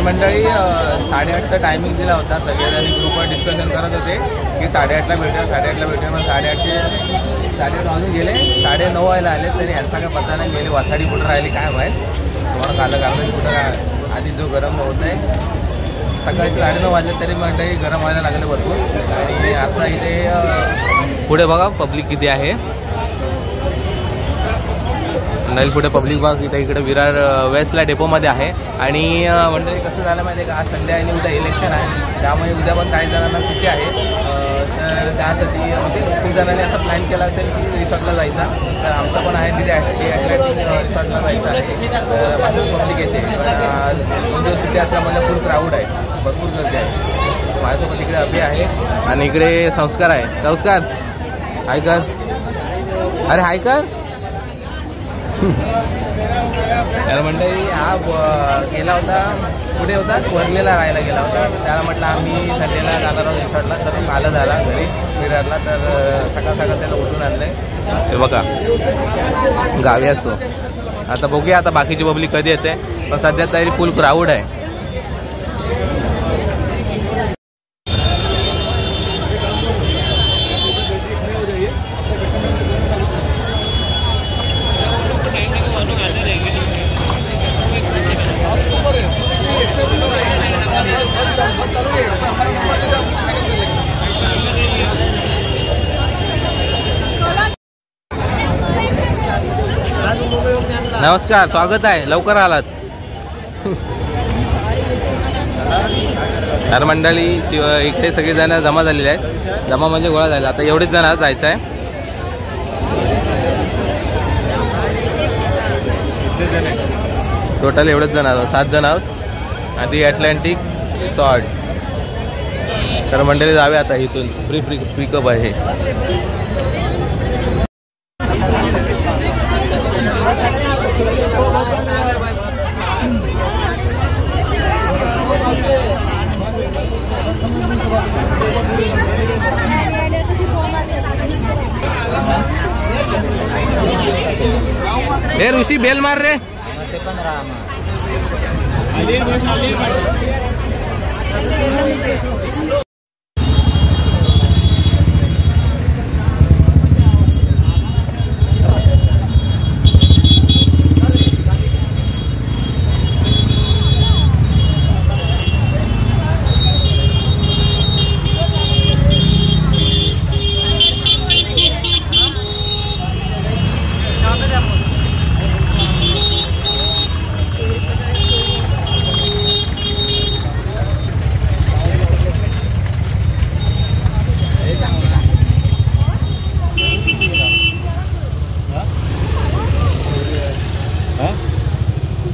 मंडळी 8:30चा टायमिंग दिला होता. सगळेजण ग्रुपवर डिस्कशन करत होते की 8:30ला भेटूया 8:30ला भेटूया. मग 8:30 वाजून गेले. 9:30 व्हायला आले तरी यांचा काय पत्ता नाही. गेले वासाडी कुठं राहिली काय माहीत. तुम्हाला कालं गार्बेज कुठं आधी जो गरम होत आहे. सकाळी 9:30 वाजले तरी मंडळी गरम व्हायला लागले भरपूर. आणि आता इथे पुढे बघा पब्लिक किती आहे. नैल पुढे पब्लिक बाग इकडे विरार वेस्टला डेपोमध्ये आहे. आणि मंडळी कसं झालं माहिती आहे का, आज संडे आणि उद्या इलेक्शन आहे. त्यामुळे उद्या पण काही जणांना सुट्टी आहे. तर त्यासाठी म्हणजे खूप जणांनी असं प्लॅन केला असेल की रिसॉर्टला जायचा. तर आमचं पण आहे तिथे ॲटलॅटिक रिसॉर्टला जायचं आहे. तर बाकी पब्लिक येते. म्हणजे सुट्टी असल्यामुळे फुल क्राऊड आहे, भरपूर गर्दी आहे. माझ्यासोबत इकडे अभि आहे आणि इकडे संस्कार आहे. संस्कार हाय कर. अरे हाय कर. तर मंडळी हा गेला होता पुढे होता वर्लेला राहायला गेला होता. त्याला म्हटलं आम्ही संडेला जाणार आहोत रिसॉर्टला. तर तो कालच आला घरी विरारला. तर सकाळ त्याला उठून आणलं आहे. हे बघा गावी असतो. आता बघूया आता बाकीची पब्लिक कधी येते. पण सध्या तरी फुल क्राऊड आहे. नमस्कार, स्वागत आहे. लवकर आलात. तर मंडळी इकडे सगळेजण जमा झालेले आहेत. जमा म्हणजे गोळा झाला. आता एवढेच जण जायचं आहे. टोटल एवढेच जण आहोत, 7 जण आहोत. आधी ॲटलांटिक रिसॉर्ट. तर मंडळी जावे आता इथून. फ्री पिकअप आहे. ए ऋषी बेल मार रे.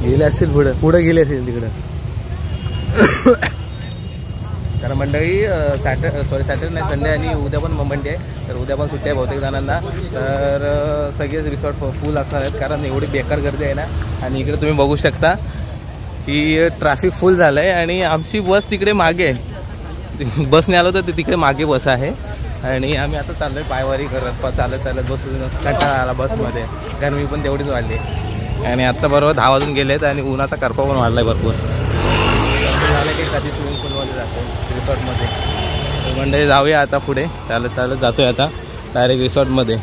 गेले असतील पुढे गेले असेल तिकडं. तर मंडळी सॅटर्डे नाही संडे आणि उद्या पण मंडे आहे. तर उद्या पण सुट्टी आहे बहुतेक जणांना. तर सगळेच रिसॉर्ट फुल असणार आहेत कारण एवढी बेकार गर्दी आहे ना. आणि इकडे तुम्ही बघू शकता की ट्रॅफिक फुल झालं आहे. आणि आमची बस तिकडे मागे आहे. बसने आलो तर तिकडे मागे बस आहे. आणि आम्ही आता चाललो आहे पायवारी करत चालत बसून कंटाळा आला बसमध्ये. गरमी पण तेवढीच वाढली. आणि आत्ता बरोबर 10 वाजून गेलेत आणि उन्हाचा करपा पण वाढला आहे भरपूर. झालं की कधी स्विमिंग पूलमध्ये जातो रिसॉर्टमध्ये. तर मंडळी जाऊया आता पुढे. चालत जातो आहे आता डायरेक्ट रिसॉर्टमध्ये.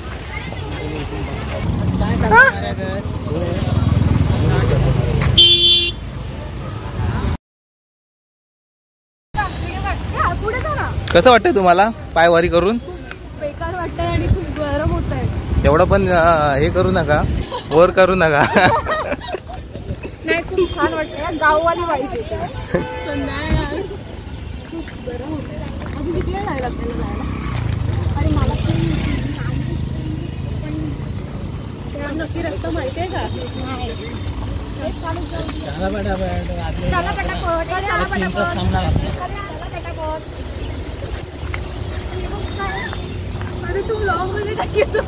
कसं वाटतंय तुम्हाला पायवारी करून? बेकार वाटतंय आणि खूप गरम होत आहे. एवढं पण हे करू नका, वर करू नका. नाही खूप छान वाटतंय. गाववाली वाईफ येते. पण नाही यार खूप गरम होत आहे. अजून किती वेळ लागला आपल्याला जायला? आणि मला पण नक्की रस्ता माहिती आहे का? चला पटापट. अरे तू ब्लॉग मध्ये टाकतो.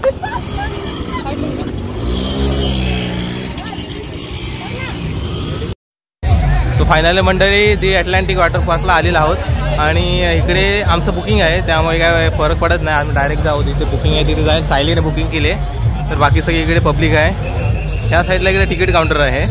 तो फायनली मंडळी दी अटलांटिक वॉटर पार्कला आलेलो आहोत आणि इकडे आमचं बुकिंग आहे, त्यामुळे काय फरक पडत नाही. आम्ही डायरेक्ट जाऊ, तिथे बुकिंग आहे तिथे जाईल. सायलीने बुकिंग केली आहे, तर बाकी सगळी इकडे पब्लिक आहे. ह्या साईडला इकडे तिकीट काउंटर आहे.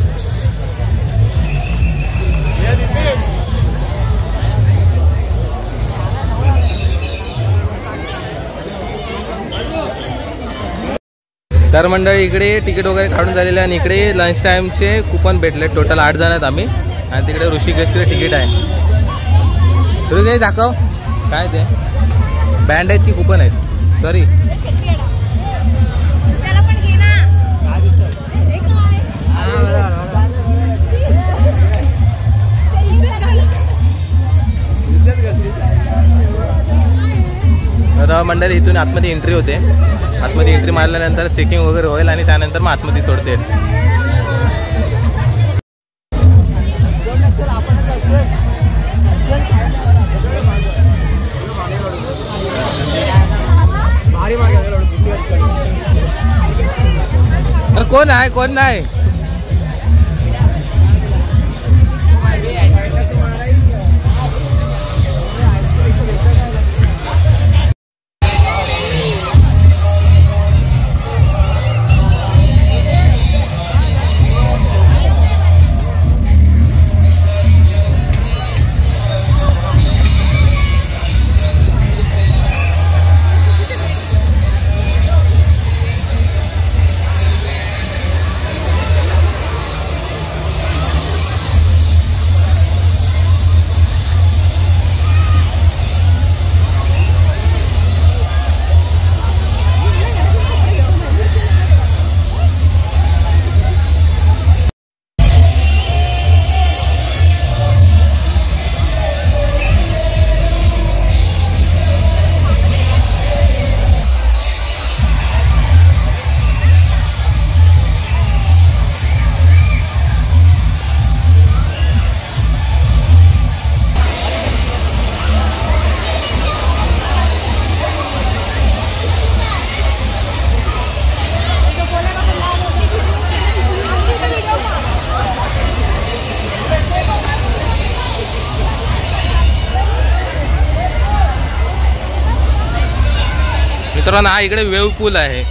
तर मंडळी इकडे तिकीट वगैरे काढून झालेलं आहे आणि इकडे लंच टाईमचे कुपन भेटले. टोटल 8 जण आहेत आम्ही आणि तिकडे ऋषिकेशकडे तिकीट आहे. ऋषिकेश दाखव काय ते बँड आहेत की कुपन आहेत? सॉरी तर मंडळी इथून आतमध्ये एंट्री होते. आतमध्ये एंट्री मारल्यानंतर चेकिंग वगैरे होईल आणि त्यानंतर मग आतमध्ये सोडते. तर कोण आहे कोण नाही? मित्रांनो हा इकडे वेव पूल आहे.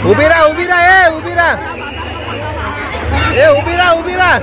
उभी राहा उभी राहा ए उभी राहा ए उभी राहा उभी राहा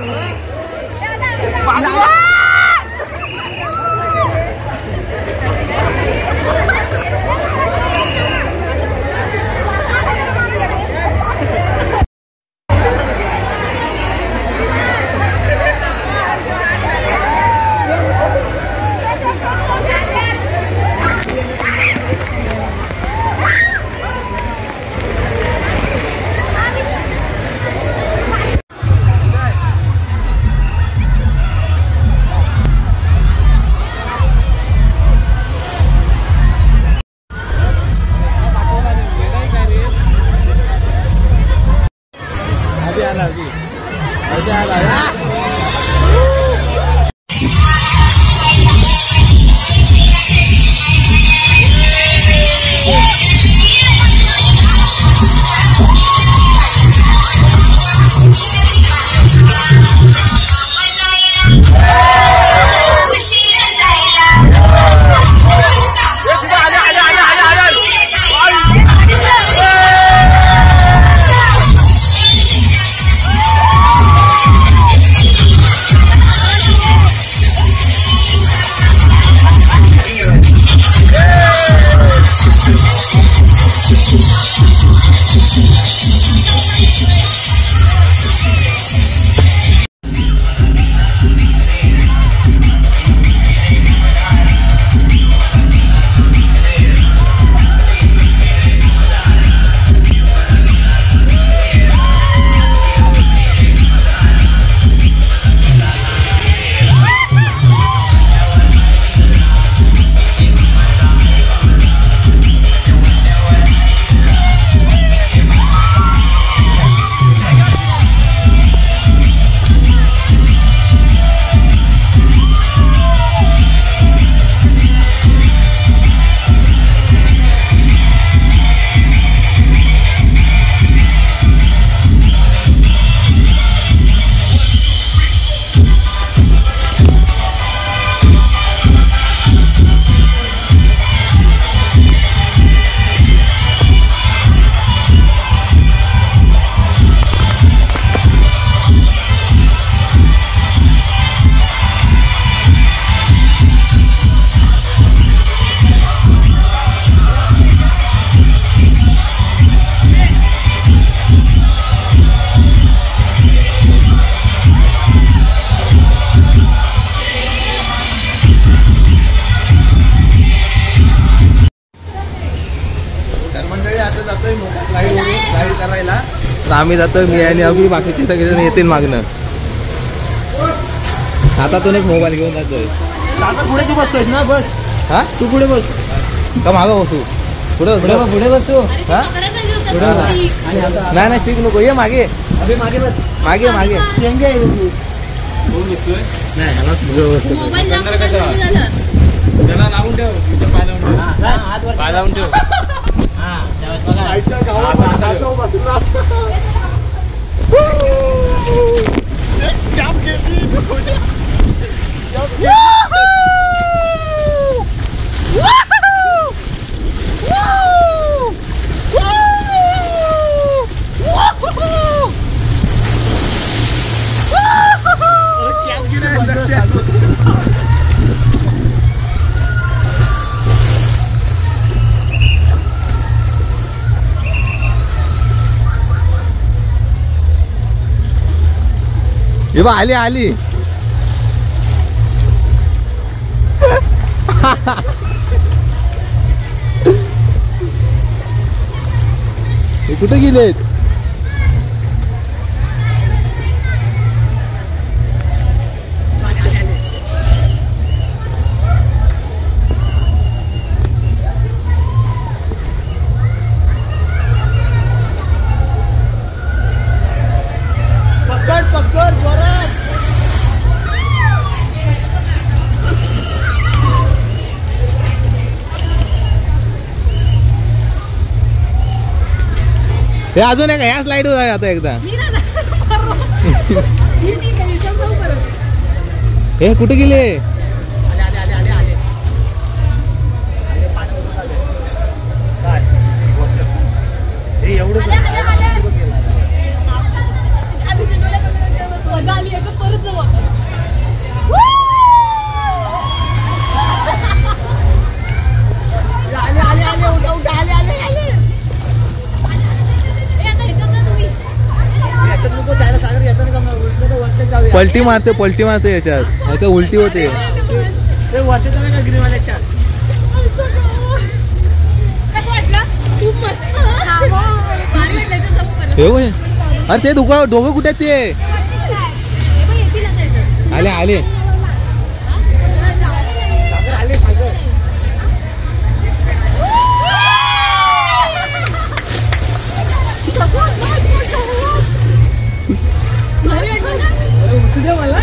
मंडळी आता जातोय स्लाईड करायला. तर आम्ही जातोय, मी आणि अभि, बाकीचे सगळेजण येतील मागणं. हातातून एक मोबाईल घेऊन जातोय. पुढे तू बसतोय ना, बस. हा तू पुढे बस का मागं बसू? पुढे पुढे बसतो. हा नाही स्टिक नको, ये मागे अभि मागे बस. मागे मागे. शेंगे आहे तू. नाही मला त्याला लावून ठेव, पाय लावून ठेव, हात वर. पाय लावून ठेव. हा, त्यावेळेस बघा. हे बा आली आली. हे कुठे गेलेत? पकड पकड जोरात. हे अजून एक ह्या स्लाइड आहे आता एकदा. हे कुठे गेले? आले आले आले आले आले. काय हे एवढं परत जाऊ आपण. आले आले आले. उठा उठा. आले आले आले. याच्यात नको जायला, सागर येताना जमणार. उलटं तर वरती जाऊया. पलटी मारते याच्यात, नाही तर उलटी होते. ते वरती जाऊया का गिरीवाल्याच्या? कसं वाटलं? खूप मस्त. भारी वाटलं इथं जाऊ परत. हे होय. अरे ते दोघं कुठे आहेत ते? येतील आता इथं. आले आले. सागर आले. सागर भारी वाटलं ना? उठू मला.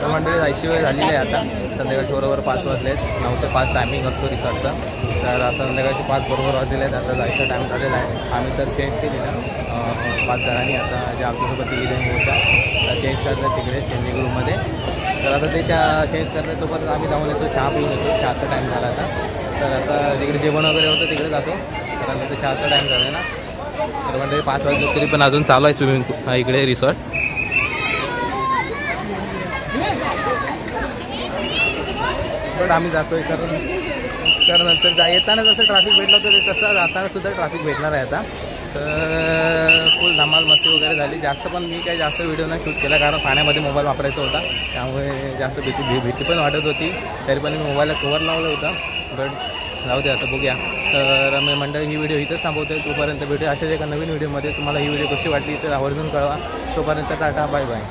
मंडळी जायची वेळ झालेली आहे आता. संध्याकाळची बरोबर 5 वाजलेत. 9 ते 5 टायमिंग असतो रिसॉर्टचा. तर आता संध्याकाळची 5 बरोबर वाजलेले आहेत. आता जायचा टाईम झालेला आहे. आम्ही तर चेंज केली ना 5 जणांनी. आता जे आमच्यासोबत 3 जण होता तर चेंज करतात तिकडे चेंजिंग रूममध्ये. तर आता ते चेंज करतात तोपर्यंत आम्ही जाऊन येतो, चहा पिऊन येतो. चहाचा टाईम झाला आता. तर आता तिकडे जेवण वगैरे होतं तिकडे जातो, कारण तिथे चहाचा टाईम झाला ना. तर म्हणजे 5 वाजले तरी पण अजून चालू आहे स्विमिंग पूल इकडे रिसॉर्ट. पण आम्ही जातोय कारण नंतर येताना जसं ट्रॅफिक भेटलं होतं तसं जाताना सुद्धा ट्रॅफिक भेटणार आहे आता. तर फुल धमाल मस्ती वगैरे झाली. जास्त पण मी काही जास्त व्हिडिओ नाही शूट केला, कारण पाण्यामध्ये मोबाईल वापरायचा होता, त्यामुळे जास्त भीती पण वाटत होती. तरी पण मी मोबाईलला कवर लावला होता. बट जाऊ दे आता बघूया. तर मी मंडळी ही व्हिडिओ इथंच थांबवते. तोपर्यंत भेटूया अशाच एका नवीन व्हिडिओमध्ये. तुम्हाला ही व्हिडिओ कशी वाटली तर आवर्जून कळवा. तोपर्यंत टाटा बाय बाय.